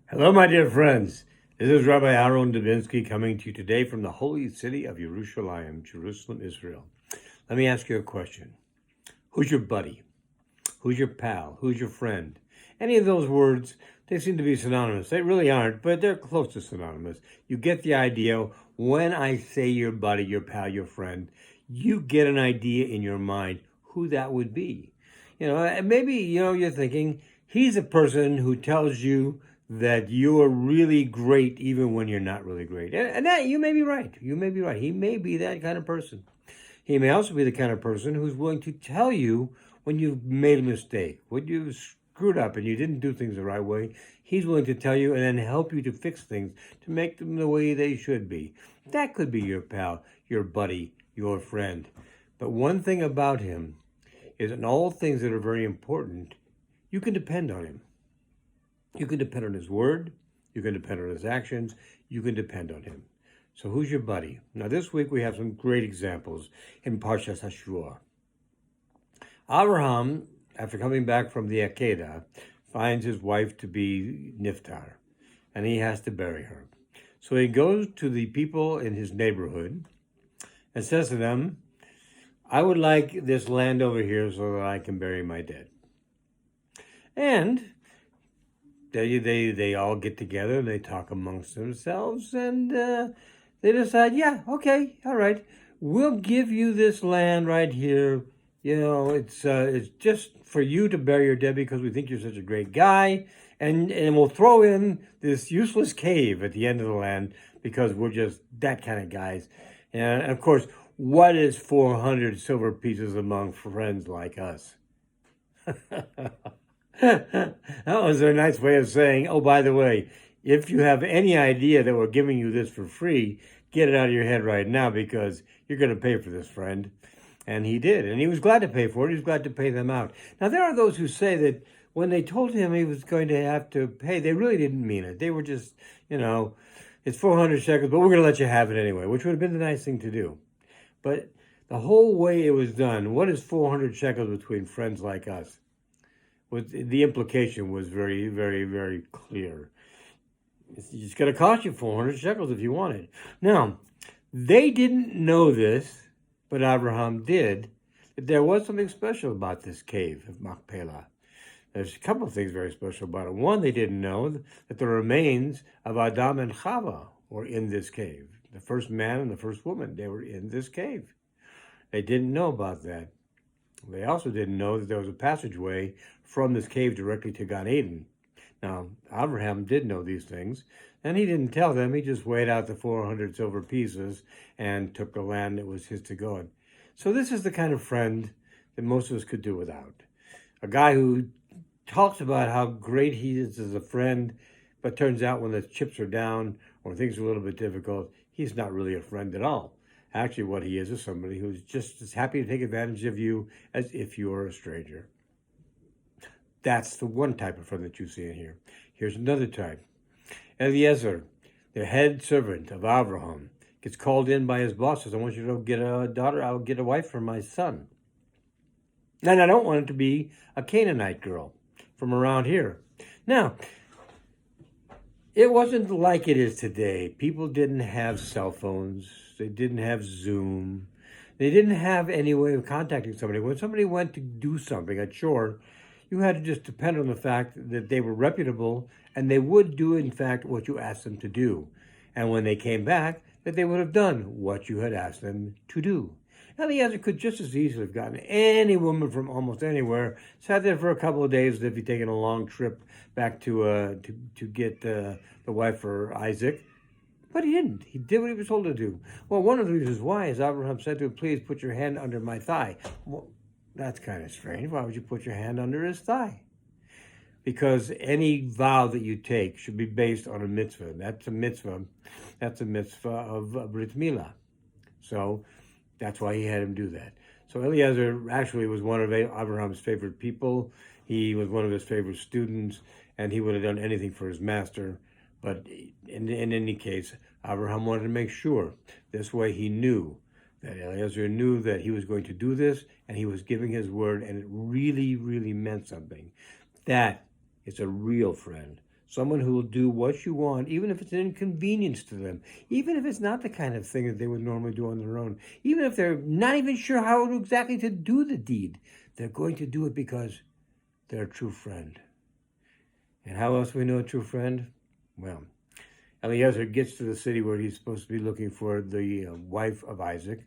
Hello, my dear friends. This is Rabbi Aharon Dobinsky coming to you today from the holy city of Yerushalayim, Jerusalem, Israel. Let me ask you a question. Who's your buddy? Who's your pal? Who's your friend? Any of those words, they seem to be synonymous. They really aren't, but they're close to synonymous. You get the idea. When I say your buddy, your pal, your friend, you get an idea in your mind who that would be. And maybe, you're thinking, he's a person who tells you that you are really great even when you're not really great. And that, you may be right. You may be right. He may be that kind of person. He may also be the kind of person who's willing to tell you when you've made a mistake, when you've screwed up and you didn't do things the right way. He's willing to tell you and then help you to fix things, to make them the way they should be. That could be your pal, your buddy, your friend. But one thing about him is, in all things that are very important, you can depend on him. You can depend on his word. You can depend on his actions. You can depend on him. So who's your buddy? Now, this week we have some great examples in Parshas Hashua. Abraham, after coming back from the Akedah, finds his wife to be niftar, and he has to bury her. So he goes to the people in his neighborhood and says to them, I would like this land over here so that I can bury my dead. And they all get together and they talk amongst themselves, and they decide, yeah, okay, all right, we'll give you this land right here. It's just for you to bury your dead because we think you're such a great guy, and we'll throw in this useless cave at the end of the land because we're just that kind of guys. And of course, what is 400 silver pieces among friends like us? That was a nice way of saying, oh, by the way, if you have any idea that we're giving you this for free, get it out of your head right now because you're going to pay for this, friend. And he did. And he was glad to pay for it. He was glad to pay them out. Now, there are those who say that when they told him he was going to have to pay, they really didn't mean it. They were just, it's 400 shekels, but we're going to let you have it anyway, which would have been the nice thing to do. But the whole way it was done, what is 400 shekels between friends like us? The implication was very, very, very clear. It's going to cost you 400 shekels if you want it. Now, they didn't know this, but Abraham did, that there was something special about this cave of Machpelah. There's a couple of things very special about it. One, they didn't know that the remains of Adam and Chava were in this cave. The first man and the first woman, they were in this cave. They didn't know about that. They also didn't know that there was a passageway from this cave directly to Gan Eden. Now, Abraham did know these things, and he didn't tell them. He just weighed out the 400 silver pieces and took the land that was his to go in. So this is the kind of friend that most of us could do without. A guy who talks about how great he is as a friend, but turns out when the chips are down or things are a little bit difficult, he's not really a friend at all. Actually, what he is somebody who's just as happy to take advantage of you as if you were a stranger. That's the one type of friend that you see in here. Here's another type. Eliezer, the head servant of Abraham, gets called in by his boss, says, I want you to get a daughter, I'll get a wife for my son. And I don't want it to be a Canaanite girl from around here. Now, it wasn't like it is today. People didn't have cell phones. They didn't have Zoom. They didn't have any way of contacting somebody. When somebody went to do something, a chore, you had to just depend on the fact that they were reputable and they would do, in fact, what you asked them to do. And when they came back, that they would have done what you had asked them to do. Eliezer could just as easily have gotten any woman from almost anywhere, sat there for a couple of days as if he'd taken a long trip back to get the wife for Isaac. But he didn't. He did what he was told to do. Well, one of the reasons why is Abraham said to him, please put your hand under my thigh. Well, that's kind of strange. Why would you put your hand under his thigh? Because any vow that you take should be based on a mitzvah. That's a mitzvah. That's a mitzvah of Brit Milah. So that's why he had him do that. So Eliezer actually was one of Abraham's favorite people. He was one of his favorite students, and he would have done anything for his master. But in any case, Abraham wanted to make sure. This way he knew that Eliezer knew that he was going to do this, and he was giving his word, and it really, really meant something. That is a real friend, Someone who will do what you want, even if it's an inconvenience to them, even if it's not the kind of thing that they would normally do on their own, even if they're not even sure how exactly to do the deed. They're going to do it because they're a true friend. And how else do we know a true friend? Well, Eliezer gets to the city where he's supposed to be looking for the wife of Isaac,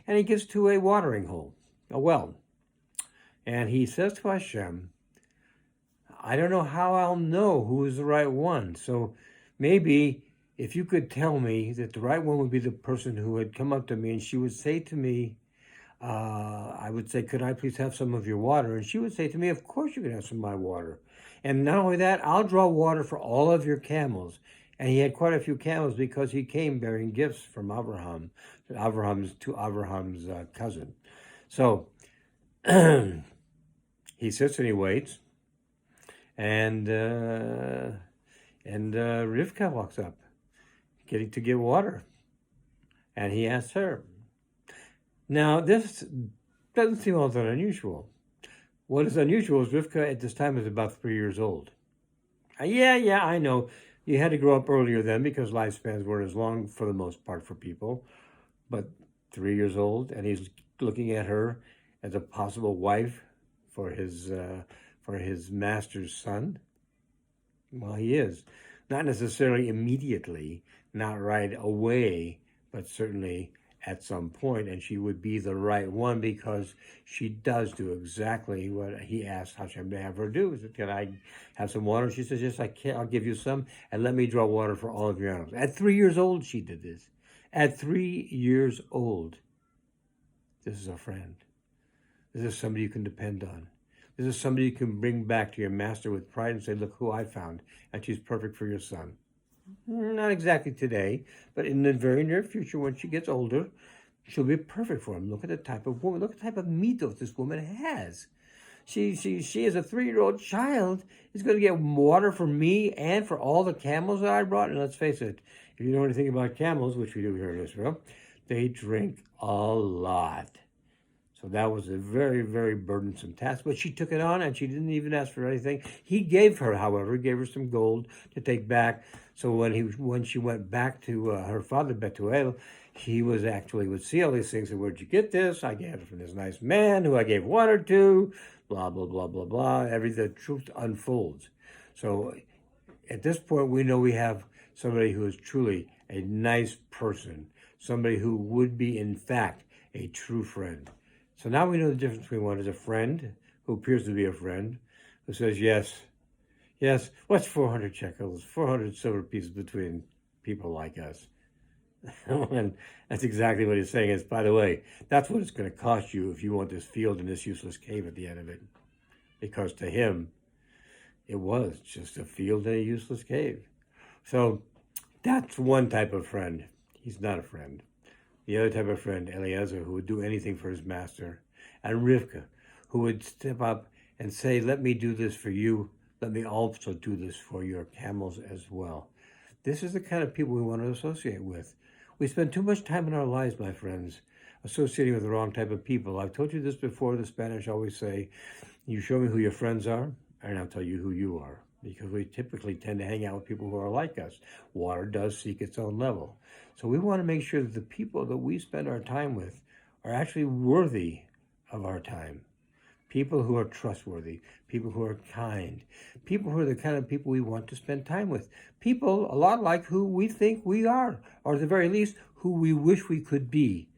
and he gets to a watering hole, a well. And he says to Hashem, I don't know how I'll know who is the right one. So maybe if you could tell me that the right one would be the person who had come up to me and she would say to me, I would say, could I please have some of your water? And she would say to me, of course you can have some of my water. And not only that, I'll draw water for all of your camels. And he had quite a few camels because he came bearing gifts from Abraham's cousin. So he sits and he waits. And Rivka walks up, getting to get water, and he asks her. Now, this doesn't seem all that unusual. What is unusual is Rivka at this time is about 3 years old. Yeah, I know. You had to grow up earlier then because lifespans weren't as long for the most part for people. But 3 years old, and he's looking at her as a possible wife for his master's son? Well, he is. Not necessarily immediately, not right away, but certainly at some point, and she would be the right one because she does do exactly what he asked Hashem to have her do. He said, can I have some water? She says, yes, I can. I'll give you some, and let me draw water for all of your animals. At 3 years old, she did this. At 3 years old, this is a friend. This is somebody you can depend on. This is somebody you can bring back to your master with pride and say, look who I found, and she's perfect for your son. Not exactly today, but in the very near future, when she gets older, she'll be perfect for him. Look at the type of woman, look at the type of mitos this woman has. She as a 3-year-old child, is going to get water for me and for all the camels that I brought. And let's face it, if you know anything about camels, which we do here in Israel, they drink a lot. So that was a very, very burdensome task. But she took it on, and she didn't even ask for anything. He gave her, however, gave her some gold to take back. So when she went back to her father, Betuel, he would see all these things. And where'd you get this? I got it from this nice man who I gave water to, blah, blah, blah, blah, blah. The truth unfolds. So at this point, we know we have somebody who is truly a nice person, somebody who would be, in fact, a true friend. So now we know the difference between one is a friend, who appears to be a friend, who says, yes, what's 400 shekels, 400 silver pieces between people like us? And that's exactly what he's saying is, by the way, that's what it's going to cost you if you want this field and this useless cave at the end of it. Because to him, it was just a field and a useless cave. So that's one type of friend. He's not a friend. The other type of friend, Eliezer, who would do anything for his master, and Rivka, who would step up and say, let me do this for you. Let me also do this for your camels as well. This is the kind of people we want to associate with. We spend too much time in our lives, my friends, associating with the wrong type of people. I've told you this before. The Spanish always say, you show me who your friends are, and I'll tell you who you are. Because we typically tend to hang out with people who are like us. Water does seek its own level. So we want to make sure that the people that we spend our time with are actually worthy of our time. People who are trustworthy, people who are kind, people who are the kind of people we want to spend time with. People a lot like who we think we are, or at the very least, who we wish we could be.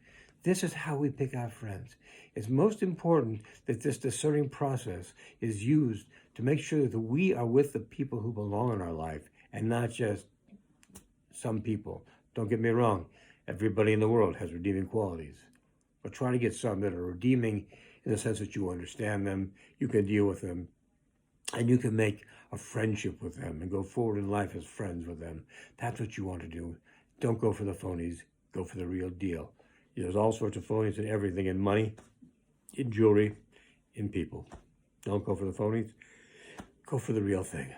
This is how we pick our friends. It's most important that this discerning process is used to make sure that we are with the people who belong in our life and not just some people. Don't get me wrong, everybody in the world has redeeming qualities. But try to get some that are redeeming in the sense that you understand them, you can deal with them, and you can make a friendship with them and go forward in life as friends with them. That's what you want to do. Don't go for the phonies, go for the real deal. There's all sorts of phonies in everything, in money, in jewelry, in people. Don't go for the phonies. Go for the real thing.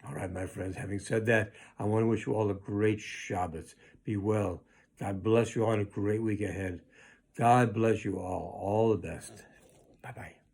All right, my friends, having said that, I want to wish you all a great Shabbos. Be well. God bless you all and a great week ahead. God bless you all. All the best. Bye-bye.